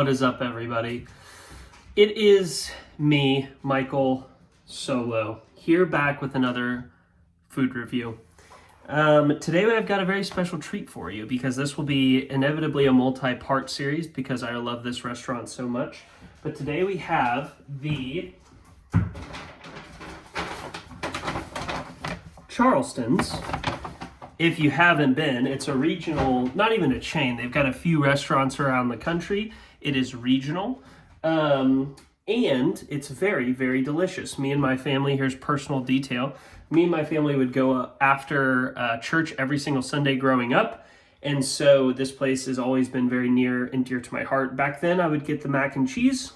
What is up, everybody? It is me, Michael Solo, here back with another food review. Today I've got a very special treat for you because this will be inevitably a multi-part series because I love this restaurant so much. But today we have the Charlestons. If you haven't been, it's a regional, not even a chain. They've got a few restaurants around the country. It is regional, and it's very, very delicious. Me and my family, here's personal detail. Me and my family would go after church every single Sunday growing up, and so this place has always been very near and dear to my heart. Back then, I would get the mac and cheese,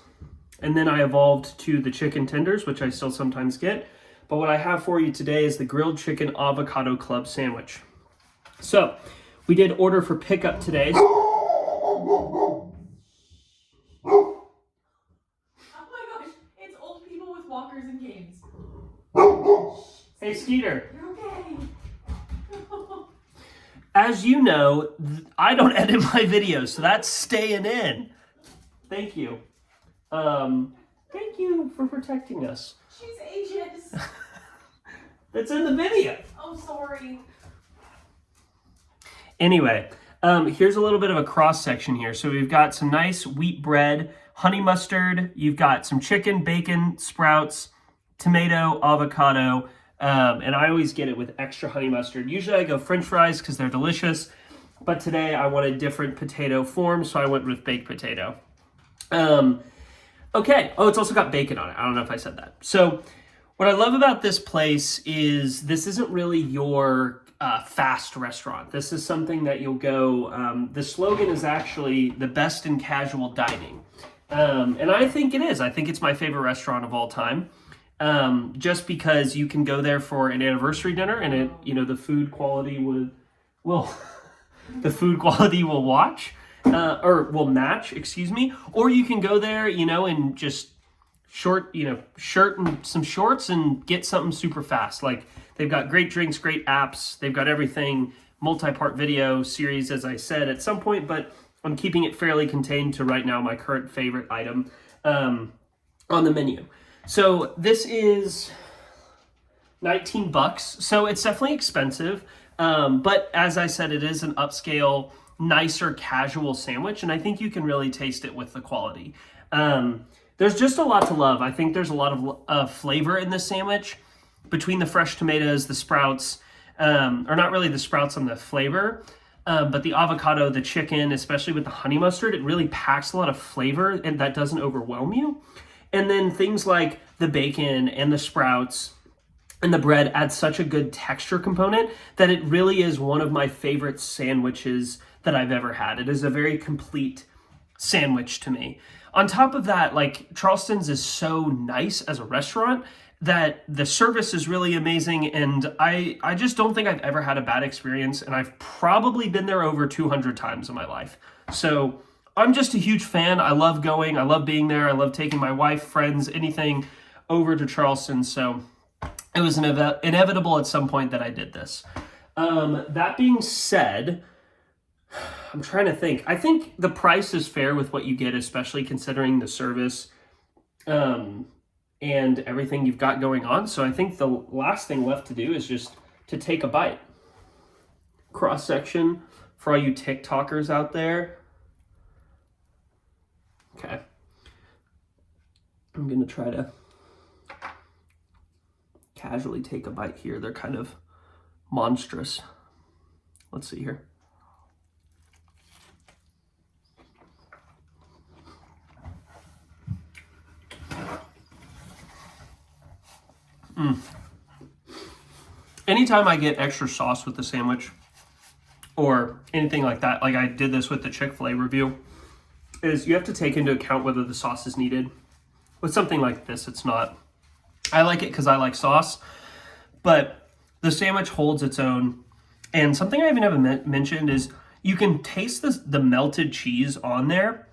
and then I evolved to the chicken tenders, which I still sometimes get. But what I have for you today is the grilled chicken avocado club sandwich. So, we did order for pickup today. Oh my gosh, it's old people with walkers and canes. Hey, Skeeter. You're okay. As you know, I don't edit my videos, so that's staying in. Thank you. Thank you for protecting us. She's ages. That's in the video. I'm sorry. Anyway, here's a little bit of a cross section here. So we've got some nice wheat bread, honey mustard. You've got some chicken, bacon, sprouts, tomato, avocado. And I always get it with extra honey mustard. Usually I go French fries because they're delicious. But today I wanted different potato forms, so I went with baked potato. Okay. Oh, it's also got bacon on it. I don't know if I said that. So what I love about this place is this isn't really your fast restaurant. This is something that you'll go, the slogan is actually the best in casual dining. And I think it is. I think it's my favorite restaurant of all time. Just because you can go there for an anniversary dinner and it, you know, the food quality the food quality will will match, excuse me. Or you can go there, you know, and just shirt and some shorts and get something super fast. Like, they've got great drinks, great apps. They've got everything, multi-part video series, as I said at some point, but I'm keeping it fairly contained to right now my current favorite item on the menu. So this is $19, so it's definitely expensive. But as I said, it is an upscale, nicer, casual sandwich, and I think you can really taste it with the quality. There's just a lot to love. I think there's a lot of flavor in this sandwich between the fresh tomatoes, the sprouts, or not really the sprouts on the flavor, but the avocado, the chicken, especially with the honey mustard, it really packs a lot of flavor and that doesn't overwhelm you. And then things like the bacon and the sprouts and the bread add such a good texture component that it really is one of my favorite sandwiches that I've ever had. It is a very complete sandwich to me. On top of that, like, Charleston's is so nice as a restaurant that the service is really amazing, and I just don't think I've ever had a bad experience, and I've probably been there over 200 times in my life. So I'm just a huge fan. I love going. I love being there. I love taking my wife, friends, anything over to Charleston. So it was inevitable at some point that I did this. That being said, I'm trying to think. I think the price is fair with what you get, especially considering the service and everything you've got going on. So I think the last thing left to do is just to take a bite. Cross section for all you TikTokers out there. Okay. I'm going to try to casually take a bite here. They're kind of monstrous. Let's see here. Anytime I get extra sauce with the sandwich or anything like that, like I did this with the Chick-fil-A review, is you have to take into account whether the sauce is needed. With something like this, it's not. I like it because I like sauce, but the sandwich holds its own. And something I haven't mentioned is you can taste the melted cheese on there,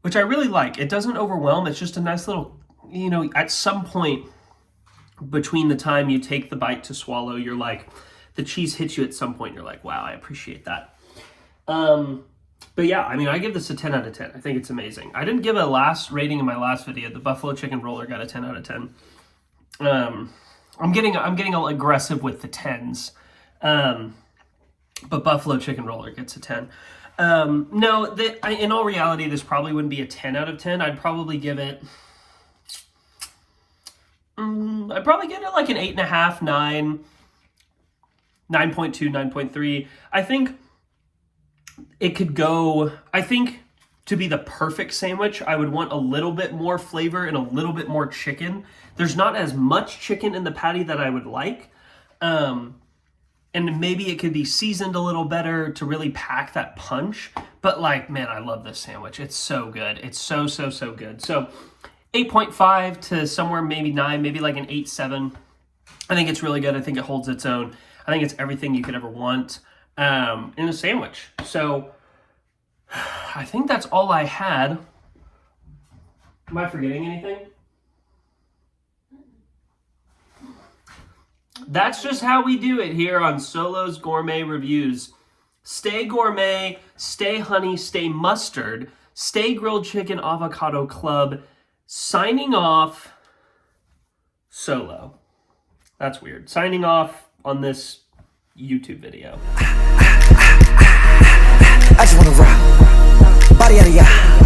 which I really like. It doesn't overwhelm. It's just a nice little, you know, at some point between the time you take the bite to swallow, you're like, the cheese hits you at some point. You're like, wow, I appreciate that. But yeah, I mean, I give this a 10 out of 10. I think it's amazing. I didn't give a last rating in my last video. The buffalo chicken roller got a 10 out of 10. I'm getting aggressive with the 10s. But buffalo chicken roller gets a 10. No, in all reality, this probably wouldn't be a 10 out of 10. I'd probably give it... I'd probably give it like an 8.5, 9, 9.2, 9.3. I think it could go... I think to be the perfect sandwich, I would want a little bit more flavor and a little bit more chicken. There's not as much chicken in the patty that I would like. And maybe it could be seasoned a little better to really pack that punch. But like, man, I love this sandwich. It's so good. It's so, so, so good. So 8.5 to somewhere maybe 9, maybe like an 8.7. I think it's really good. I think it holds its own. I think it's everything you could ever want in a sandwich. So I think that's all I had. Am I forgetting anything? That's just how we do it here on Solo's Gourmet Reviews. Stay gourmet, stay honey, stay mustard, stay grilled chicken avocado club. Signing off, Solo. That's weird. Signing off on this YouTube video. I just wanna rock, body out of ya.